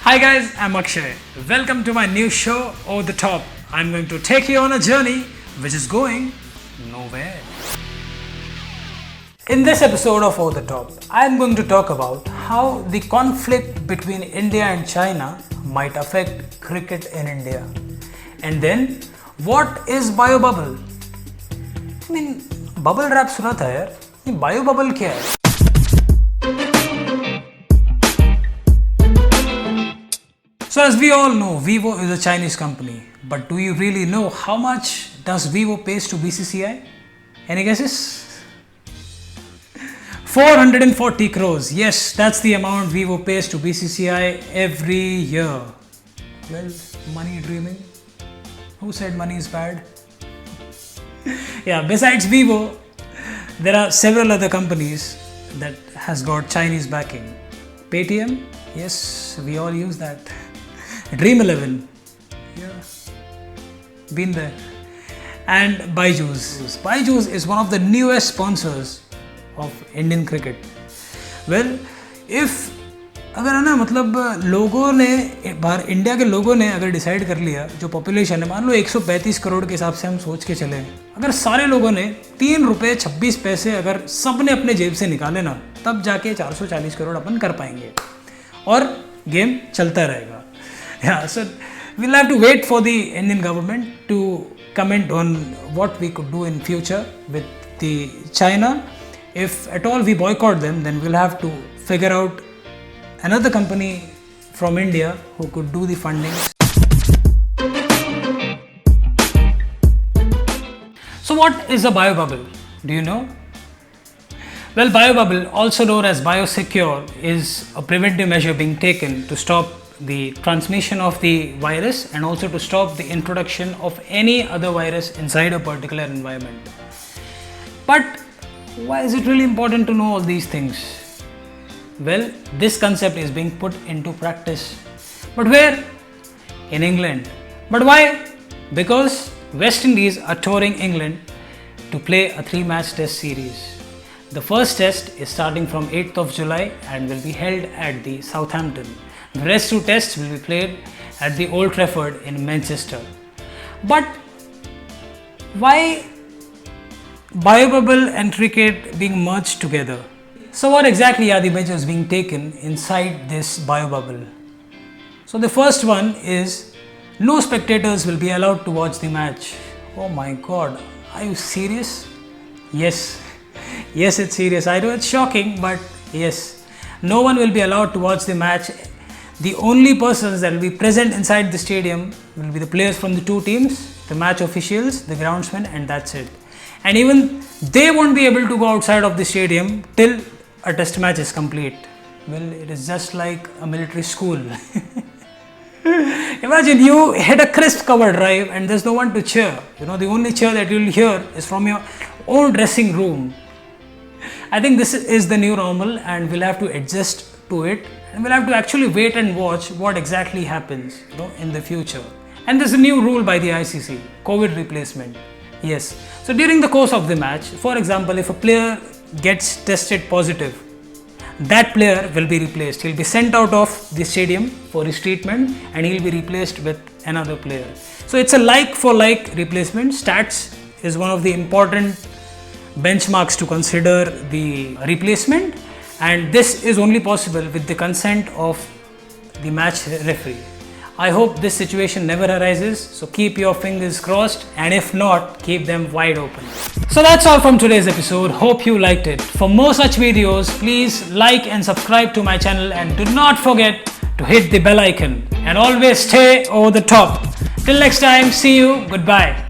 Hi guys, I'm Akshay. Welcome to my new show, Over the Top. I'm going to take you on a journey which is going nowhere. In this episode of Over the Top, I'm going to talk about how the conflict between India and China might affect cricket in India. And then, what is bio-bubble? I mean, bubble wrap सुना था यार, ये bio-bubble क्या है? So as we all know, Vivo is a Chinese company. But do you really know how much does Vivo pays to BCCI? Any guesses? 440 crores. Yes, that's the amount Vivo pays to BCCI every year. Well, money dreaming. Who said money is bad? Yeah, besides Vivo, there are several other companies that has got Chinese backing. Paytm, yes, we all use that. Dream 11, yeah, been there. And Byju's. Byju's is one of the newest sponsors of Indian cricket. Well, if अगर है ना मतलब लोगों ने बाहर India के लोगों ने अगर डिसाइड कर लिया जो पॉपुलेशन है मान लो 135 करोड़ के हिसाब से हम सोच के चले अगर सारे लोगों ने 3 रुपये 26 पैसे अगर सब ने अपने जेब से निकाले ना तब जाके 440 करोड़ अपन कर पाएंगे और गेम चलता रहेगा. Yeah, so we'll have to wait for the Indian government to comment on what we could do in future with the China. If at all we boycott them, then we'll have to figure out another company from India who could do the funding. So what is a bio-bubble? Do you know? Well, bio-bubble, also known as biosecure, is a preventive measure being taken to stop the transmission of the virus and also to stop the introduction of any other virus inside a particular environment. But why is it really important to know all these things? Well, this concept is being put into practice. But where? In England. But why? Because West Indies are touring England to play a 3-match test series. The first test is starting from 8th of July and will be held at the Southampton. The rest 2 tests will be played at the Old Trafford in Manchester. But why bio-bubble and cricket being merged together? So what exactly are the measures being taken inside this bio-bubble? So the first one is no spectators will be allowed to watch the match. Oh my god, are you serious? Yes, yes it's serious. I know it's shocking but yes, no one will be allowed to watch the match. The only persons that will be present inside the stadium will be the players from the 2 teams, the match officials, the groundsmen, and that's it. And even they won't be able to go outside of the stadium till a test match is complete. Well, it is just like a military school. Imagine you hit a crisp cover drive and there's no one to cheer. You know, the only cheer that you'll hear is from your own dressing room. I think this is the new normal and we'll have to adjust to it. And we'll have to actually wait and watch what exactly happens in the future. And there's a new rule by the ICC, COVID replacement. Yes. So during the course of the match, for example, if a player gets tested positive, that player will be replaced. He'll be sent out of the stadium for his treatment and he'll be replaced with another player. So it's a like for like replacement. Stats is one of the important benchmarks to consider the replacement. And this is only possible with the consent of the match referee. I hope this situation never arises, so keep your fingers crossed and if not, keep them wide open. So that's all from today's episode. Hope you liked it. For more such videos, please like and subscribe to my channel and do not forget to hit the bell icon and always stay over the top. Till next time, see you, goodbye.